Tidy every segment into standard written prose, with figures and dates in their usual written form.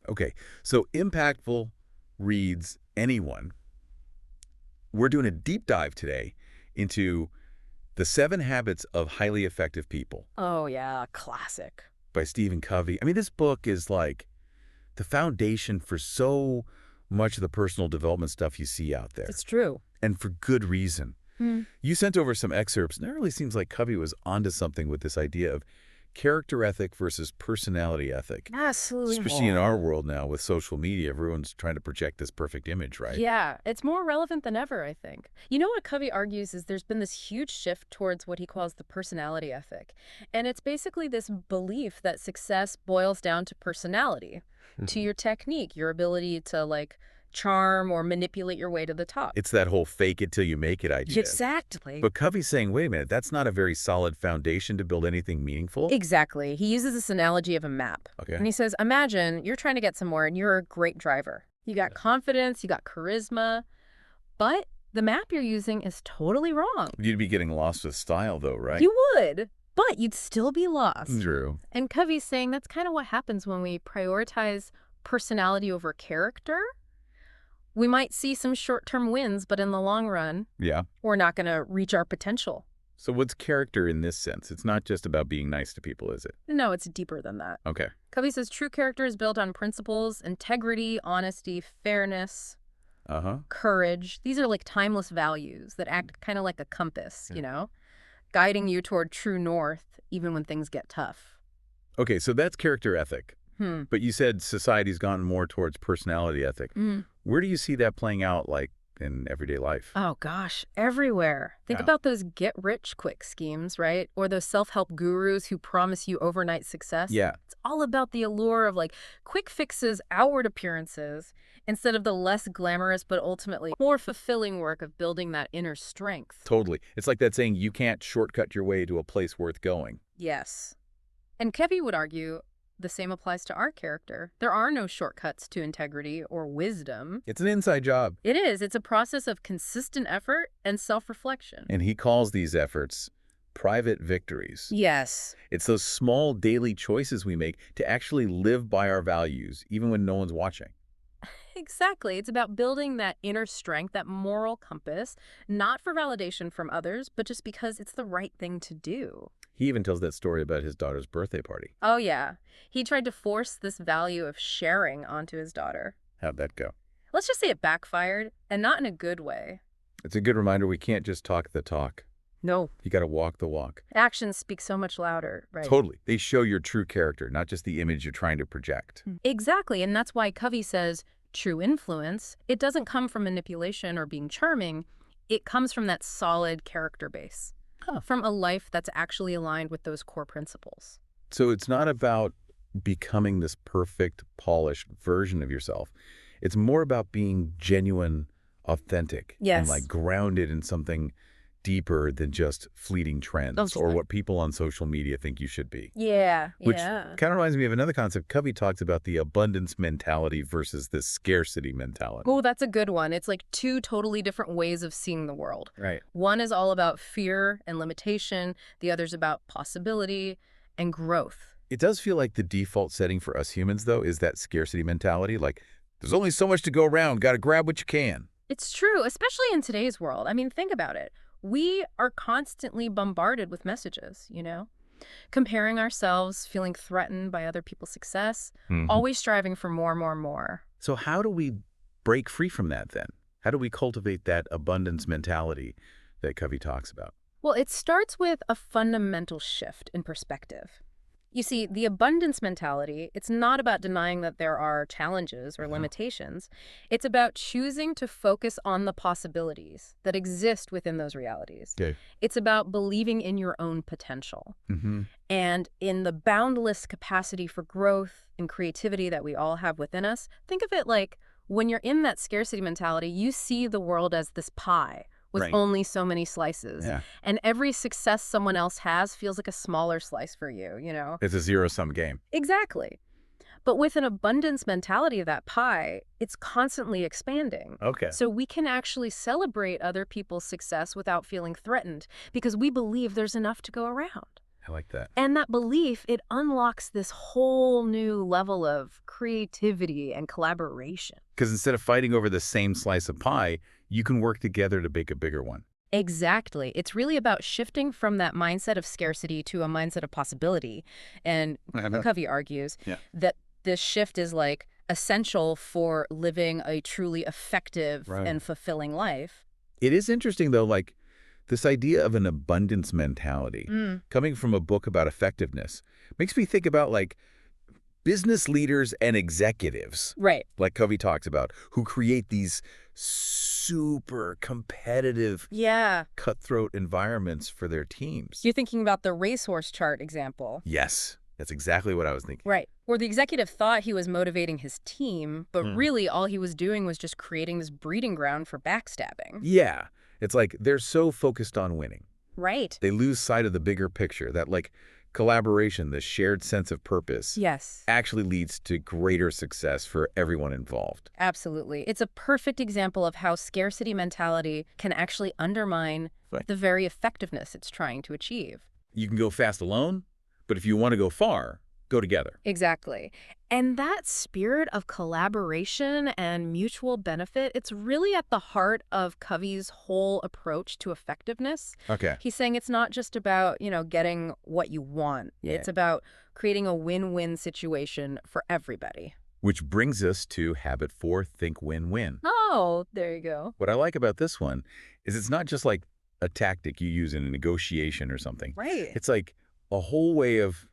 Okay, so impactful reads anyone. We're doing a deep dive today into The 7 Habits of Highly Effective People Oh, yeah, classic. by Stephen Covey. I mean, this book is like the foundation for so much of the personal development stuff you see out there, It's true. and for good reason. Hmm. You sent over some excerpts, and it really seems like Covey was onto something with this idea of character ethic versus personality ethic. Absolutely. Especially in our world now with social media, everyone's trying to project this perfect image, right? Yeah, it's more relevant than ever, I think. You know what Covey argues is there's been this huge shift towards what he calls the personality ethic. And it's basically this belief that success boils down to personality, to your technique, your ability to, like, charm or manipulate your way to the top. It's that whole fake it till you make it idea. Exactly. But Covey's saying, wait a minute, that's not a very solid foundation to build anything meaningful. Exactly. He uses this analogy of a map. Okay. And he says, imagine you're trying to get somewhere and you're a great driver. You got confidence, you got charisma, but the map you're using is totally wrong. You'd be getting lost with style, though, right? You would, but you'd still be lost. True. And Covey's saying that's kind of what happens when we prioritize personality over character. We might see some short-term wins, but in the long run, Yeah. we're not going to reach our potential. So what's character in this sense? It's not just about being nice to people, is it? No, it's deeper than that. Okay. Covey says true character is built on principles, integrity, honesty, fairness, courage. These are like timeless values that act kind of like a compass, you know, guiding you toward true north even when things get tough. Okay, so that's character ethic. But you said society's gone more towards personality ethic. Where do you see that playing out, like, in everyday life? Oh, gosh, everywhere. Think about those get-rich-quick schemes, right? Or those self-help gurus who promise you overnight success. Yeah. It's all about the allure of, like, quick fixes, outward appearances, instead of the less glamorous but ultimately more fulfilling work of building that inner strength. Totally. It's like that saying, you can't shortcut your way to a place worth going. Yes. And Covey would argue the same applies to our character. There are no shortcuts to integrity or wisdom. It's an inside job. It is. It's a process of consistent effort and self-reflection. And he calls these efforts private victories. Yes. It's those small daily choices we make to actually live by our values, even when no one's watching. Exactly. It's about building that inner strength, that moral compass, not for validation from others, but just because it's the right thing to do. He even tells that story about his daughter's birthday party. Oh, yeah. He tried to force this value of sharing onto his daughter. How'd that go? Let's just say it backfired, and not in a good way. It's a good reminder we can't just talk the talk. No. You got to walk the walk. Actions speak so much louder, right? Totally. They show your true character, not just the image you're trying to project. Exactly, and that's why Covey says true influence, it doesn't come from manipulation or being charming. It comes from that solid character base, from a life that's actually aligned with those core principles. So it's not about becoming this perfect, polished version of yourself. It's more about being genuine, authentic, Yes. and like grounded in something deeper than just fleeting trends or what people on social media think you should be. Yeah, Which kind of reminds me of another concept. Covey talks about the abundance mentality versus the scarcity mentality. Oh, that's a good one. It's like two totally different ways of seeing the world. Right. One is all about fear and limitation. The other's about possibility and growth. It does feel like the default setting for us humans, though, is that scarcity mentality. Like, there's only so much to go around. Got to grab what you can. It's true, especially in today's world. I mean, think about it. We are constantly bombarded with messages, you know? Comparing ourselves, feeling threatened by other people's success, always striving for more, more, more. So how do we break free from that then? How do we cultivate that abundance mentality that Covey talks about? Well, it starts with a fundamental shift in perspective. You see, the abundance mentality, it's not about denying that there are challenges or limitations. It's about choosing to focus on the possibilities that exist within those realities. Okay. It's about believing in your own potential and in the boundless capacity for growth and creativity that we all have within us. Think of it like when you're in that scarcity mentality, you see the world as this pie with only so many slices. Yeah. And every success someone else has feels like a smaller slice for you, you know? It's a zero-sum game. Exactly. But with an abundance mentality of that pie, it's constantly expanding. Okay. So we can actually celebrate other people's success without feeling threatened because we believe there's enough to go around. I like that. And that belief, it unlocks this whole new level of creativity and collaboration. Because instead of fighting over the same slice of pie, you can work together to make a bigger one. Exactly. It's really about shifting from that mindset of scarcity to a mindset of possibility. And Covey argues Yeah. that this shift is like essential for living a truly effective Right. and fulfilling life. It is interesting, though, like this idea of an abundance mentality coming from a book about effectiveness makes me think about like business leaders and executives, Right. like Covey talks about, who create these super competitive, Yeah. cutthroat environments for their teams. You're thinking about the racehorse chart example. Yes, that's exactly what I was thinking. Right. Where the executive thought he was motivating his team, but really all he was doing was just creating this breeding ground for backstabbing. Yeah, it's like they're so focused on winning. Right. They lose sight of the bigger picture, that like collaboration, the shared sense of purpose, Yes. actually leads to greater success for everyone involved. Absolutely. It's a perfect example of how scarcity mentality can actually undermine Right. the very effectiveness it's trying to achieve. You can go fast alone, but if you want to go far, go together. Exactly. And that spirit of collaboration and mutual benefit, it's really at the heart of Covey's whole approach to effectiveness. Okay. He's saying it's not just about, getting what you want. Yeah. It's about creating a win-win situation for everybody. Which brings us to habit 4, think win-win. Oh, there you go. What I like about this one is it's not just like a tactic you use in a negotiation or something. Right. It's like a whole way of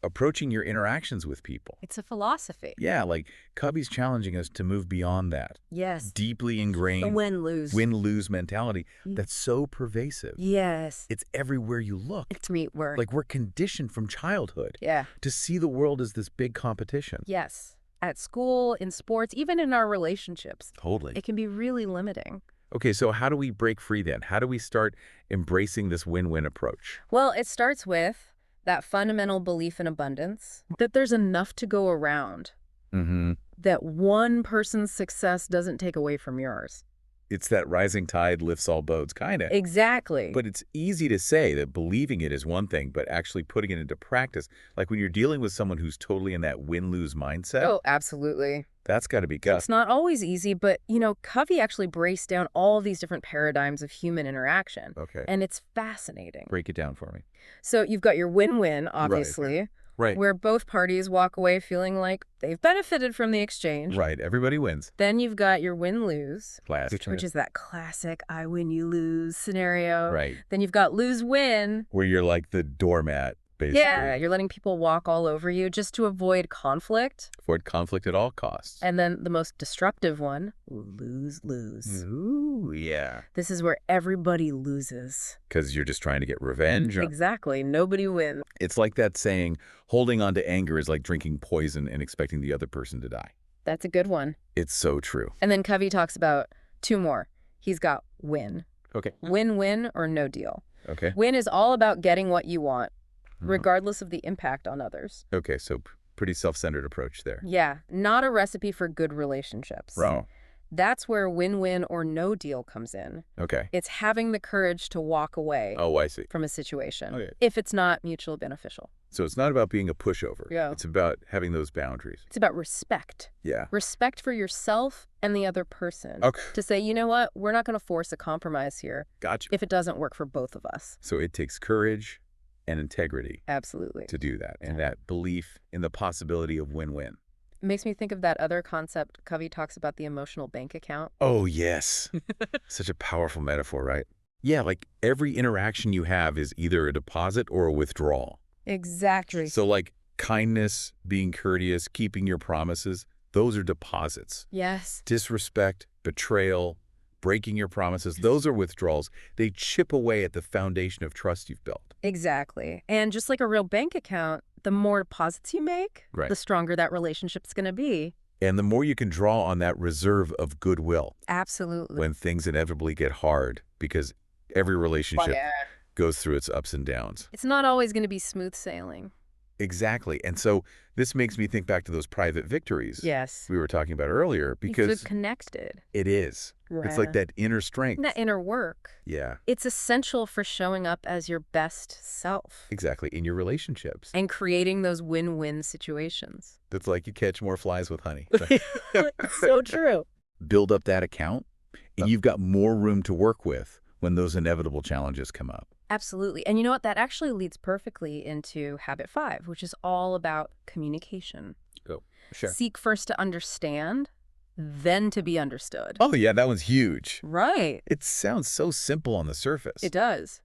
approaching your interactions with people. It's a philosophy. Yeah, like Covey's challenging us to move beyond that Yes. deeply The ingrained win-lose. win-lose mentality that's so pervasive. Yes. It's everywhere you look. It's meat work. Like we're conditioned from childhood Yeah. to see the world as this big competition. Yes. At school, in sports, even in our relationships, Totally. it can be really limiting. Okay, so how do we break free then? How do we start embracing this win-win approach? Well, it starts with that fundamental belief in abundance, that there's enough to go around, that one person's success doesn't take away from yours. It's that rising tide lifts all boats, kind of. Exactly. But it's easy to say that believing it is one thing, but actually putting it into practice, like when you're dealing with someone who's totally in that win-lose mindset, Oh, absolutely. that's got to be It's tough. not always easy, but, Covey actually breaks down all these different paradigms of human interaction. Okay, And it's fascinating. break it down for me. So you've got your win-win, obviously, Right, where both parties walk away feeling like they've benefited from the exchange. right. Everybody wins. Then you've got your win-lose, Classic. which is that classic I win, you lose scenario. Right, Then you've got lose-win. where you're like the doormat, basically. Yeah, you're letting people walk all over you just to avoid conflict. Avoid conflict at all costs. And then the most destructive one, lose-lose. Ooh, yeah. This is where everybody loses. Because you're just trying to get revenge. Exactly. Nobody wins. It's like that saying, holding on to anger is like drinking poison and expecting the other person to die. That's a good one. It's so true. And then Covey talks about two more. He's got win. Okay. Win-win or no deal. Okay. Win is all about getting what you want, regardless of the impact on others. Okay, so pretty self-centered approach there. Yeah, not a recipe for good relationships. Bro. That's where win-win or no deal comes in. Okay. It's having the courage to walk away Oh, I see. from a situation Okay. if it's not mutually beneficial. So it's not about being a pushover. Yeah. It's about having those boundaries. It's about respect. Yeah. Respect for yourself and the other person. Okay. To say, you know what, we're not going to force a compromise here Gotcha. if it doesn't work for both of us. So it takes courage and integrity Absolutely. to do that, and that belief in the possibility of win-win. It makes me think of that other concept Covey talks about, the emotional bank account. Oh, yes. Such a powerful metaphor, right? Yeah, like every interaction you have is either a deposit or a withdrawal. Exactly. So like kindness, being courteous, keeping your promises, those are deposits. Yes. Disrespect, betrayal, breaking your promises, those are withdrawals. They chip away at the foundation of trust you've built. Exactly. And just like a real bank account, the more deposits you make, Right. the stronger that relationship's going to be. And the more you can draw on that reserve of goodwill Absolutely. when things inevitably get hard, because every relationship Yeah. goes through its ups and downs. It's not always going to be smooth sailing. Exactly. And so this makes me think back to those private victories Yes. we were talking about earlier, You feel because connected. it is. It's like Right. that inner That strength. inner work. Yeah, It's essential for showing up as your best self exactly. In your relationships. and creating those win-win situations. It's like you catch more flies with honey. It's So true. build up that account, and you've got more room to work with when those inevitable challenges come up. Absolutely. And you know what? That actually leads perfectly into habit 5, which is all about communication. Oh, sure. Seek first to understand, then to be understood. Oh, yeah, that one's huge. Right. It sounds so simple on the surface. It does.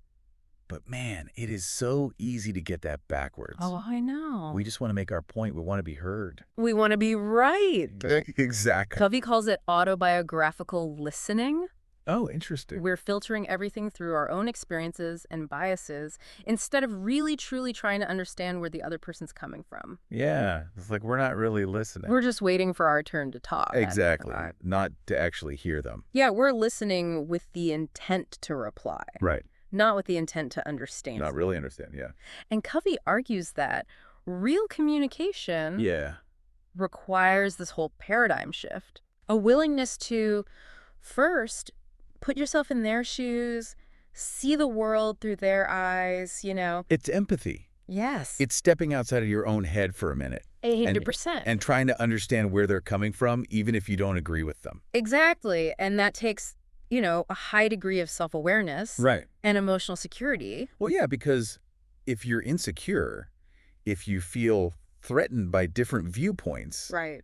But man, it is so easy to get that backwards. Oh, I know. We just want to make our point. We want to be heard. We want to be right. Exactly. Covey calls it autobiographical listening. Oh, interesting. We're filtering everything through our own experiences and biases instead of really, truly trying to understand where the other person's coming from. Yeah, it's like we're not really listening. We're just waiting for our turn to talk. Exactly. Not to actually hear them. Yeah, we're listening with the intent to reply, Right. not with the intent to understand. Not really understand, yeah. And Covey argues that real communication Yeah. requires this whole paradigm shift, a willingness to first put yourself in their shoes, see the world through their eyes, It's empathy. Yes. It's stepping outside of your own head for a minute 100%. and trying to understand where they're coming from, even if you don't agree with them. Exactly. And that takes, a high degree of self-awareness Right. and emotional security. Well, yeah, because if you're insecure, if you feel threatened by different viewpoints, Right.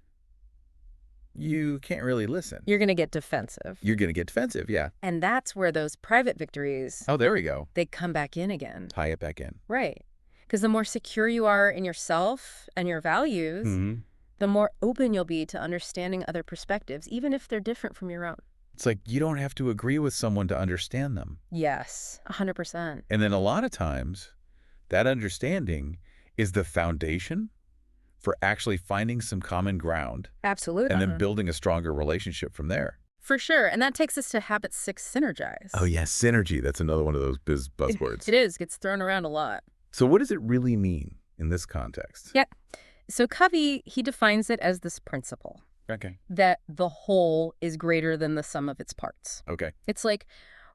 you can't really listen. You're going to get defensive. You're going to get defensive, yeah. And that's where those private victories, Oh, there we go. they come back in again. Tie it back in. Right. Because the more secure you are in yourself and your values, Mm-hmm. the more open you'll be to understanding other perspectives, even if they're different from your own. It's like you don't have to agree with someone to understand them. Yes, 100%. And then a lot of times, that understanding is the foundation for actually finding some common ground Absolutely. and then building a stronger relationship from there. For sure. And that takes us to habit 6, synergize. Oh, yeah, synergy. That's another one of those buzzwords. It is. Gets thrown around a lot. So what does it really mean in this context? Yeah. So Covey, he defines it as this principle Okay. that the whole is greater than the sum of its parts. Okay. It's like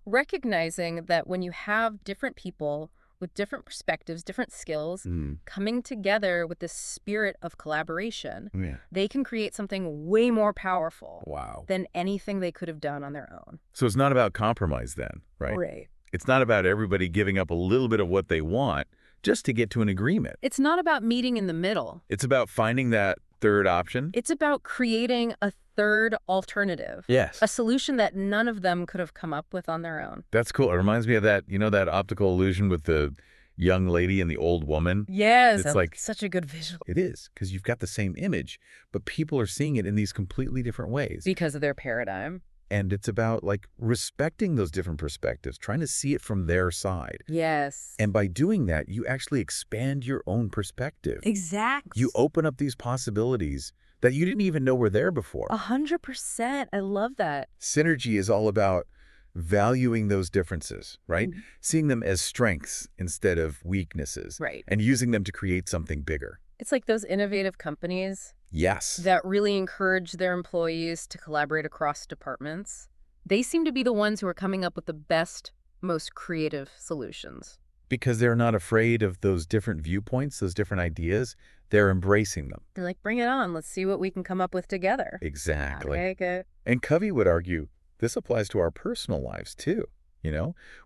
recognizing that when you have different people with different perspectives, different skills, coming together with this spirit of collaboration, Yeah. they can create something way more powerful Wow. than anything they could have done on their own. So it's not about compromise then, right? Right. It's not about everybody giving up a little bit of what they want just to get to an agreement. It's not about meeting in the middle. It's about finding that third option. It's about creating a third alternative. Yes. A solution that none of them could have come up with on their own. That's cool. It reminds me of that, that optical illusion with the young lady and the old woman. Yes. It's like such a good visual. it is, because you've got the same image, but people are seeing it in these completely different ways. Because of their paradigm. And it's about like respecting those different perspectives, trying to see it from their side. Yes. And by doing that, you actually expand your own perspective. Exactly. You open up these possibilities that you didn't even know were there before. 100%. I love that. Synergy is all about valuing those differences, right? Seeing them as strengths instead of weaknesses. Right. And using them to create something bigger. It's like those innovative companies Yes. that really encourage their employees to collaborate across departments. They seem to be the ones who are coming up with the best, most creative solutions. Because they're not afraid of those different viewpoints, those different ideas. They're embracing them. They're like, bring it on. Let's see what we can come up with together. Exactly. I like it. And Covey would argue this applies to our personal lives too.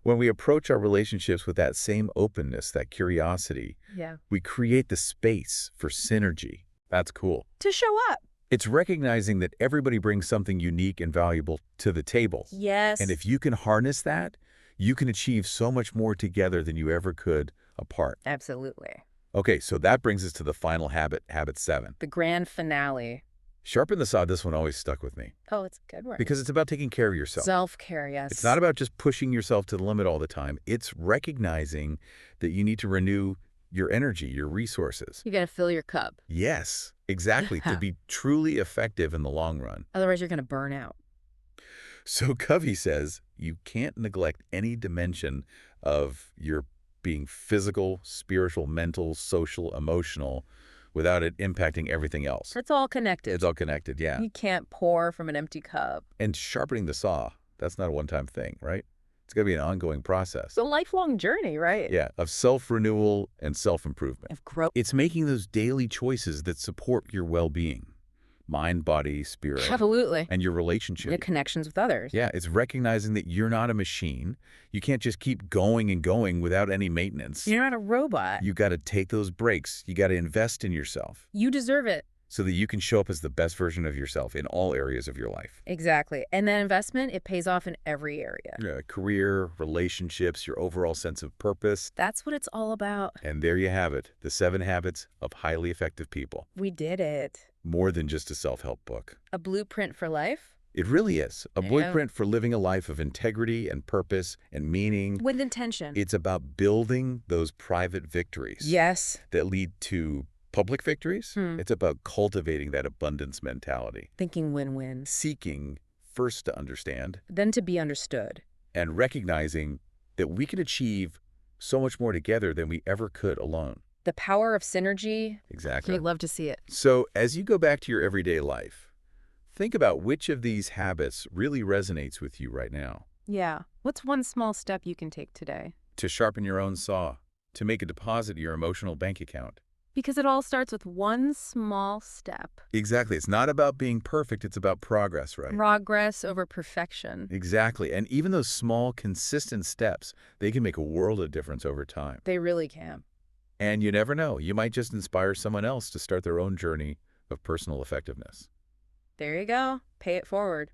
When we approach our relationships with that same openness, that curiosity, Yeah. we create the space for synergy. That's cool. To show up. It's recognizing that everybody brings something unique and valuable to the table. Yes. And if you can harness that, you can achieve so much more together than you ever could apart. Absolutely. Okay, so that brings us to the final habit, habit 7. The grand finale. Sharpen the saw, this one always stuck with me. Oh, it's a good word. Because it's about taking care of yourself. Self-care, yes. It's not about just pushing yourself to the limit all the time. It's recognizing that you need to renew your energy, your resources. You got to fill your cup. Yes, exactly, to be truly effective in the long run. Otherwise, you're going to burn out. So Covey says you can't neglect any dimension of your being physical, spiritual, mental, social, emotional, without it impacting everything else. It's all connected. It's all connected, yeah. You can't pour from an empty cup. And sharpening the saw, that's not a one-time thing, right? It's got to be an ongoing process. It's a lifelong journey, right? Yeah, of self-renewal and self-improvement. Of growth. It's making those daily choices that support your well-being, mind, body, spirit, Absolutely. and your relationship. Your connections with others. Yeah, it's recognizing that you're not a machine. You can't just keep going and going without any maintenance. You're not a robot. You got to take those breaks. You got to invest in yourself You deserve it. so that you can show up as the best version of yourself in all areas of your life. Exactly. And that investment, it pays off in every area. Yeah, career, relationships, your overall sense of purpose. That's what it's all about. And there you have it, the 7 habits of highly effective people. We did it. More than just a self-help book. A blueprint for life? It really is. A Yeah. blueprint for living a life of integrity and purpose and meaning. With intention. It's about building those private victories. Yes. That lead to public victories. Hmm. It's about cultivating that abundance mentality. Thinking win-win. Seeking first to understand Then to be understood. and recognizing that we can achieve so much more together than we ever could alone. The power of synergy. Exactly. We'd love to see it. So as you go back to your everyday life, think about which of these habits really resonates with you right now. Yeah. What's one small step you can take today? To sharpen your own saw, to make a deposit in your emotional bank account. Because it all starts with one small step. Exactly. It's not about being perfect. It's about progress, right? Progress over perfection. Exactly. And even those small, consistent steps, they can make a world of difference over time. They really can. And you never know. You might just inspire someone else to start their own journey of personal effectiveness. There you go. Pay it forward.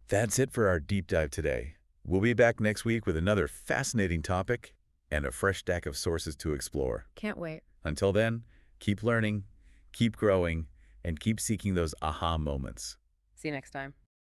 That's it for our deep dive today. We'll be back next week with another fascinating topic and a fresh stack of sources to explore. Can't wait. Until then, keep learning, keep growing, and keep seeking those aha moments. See you next time.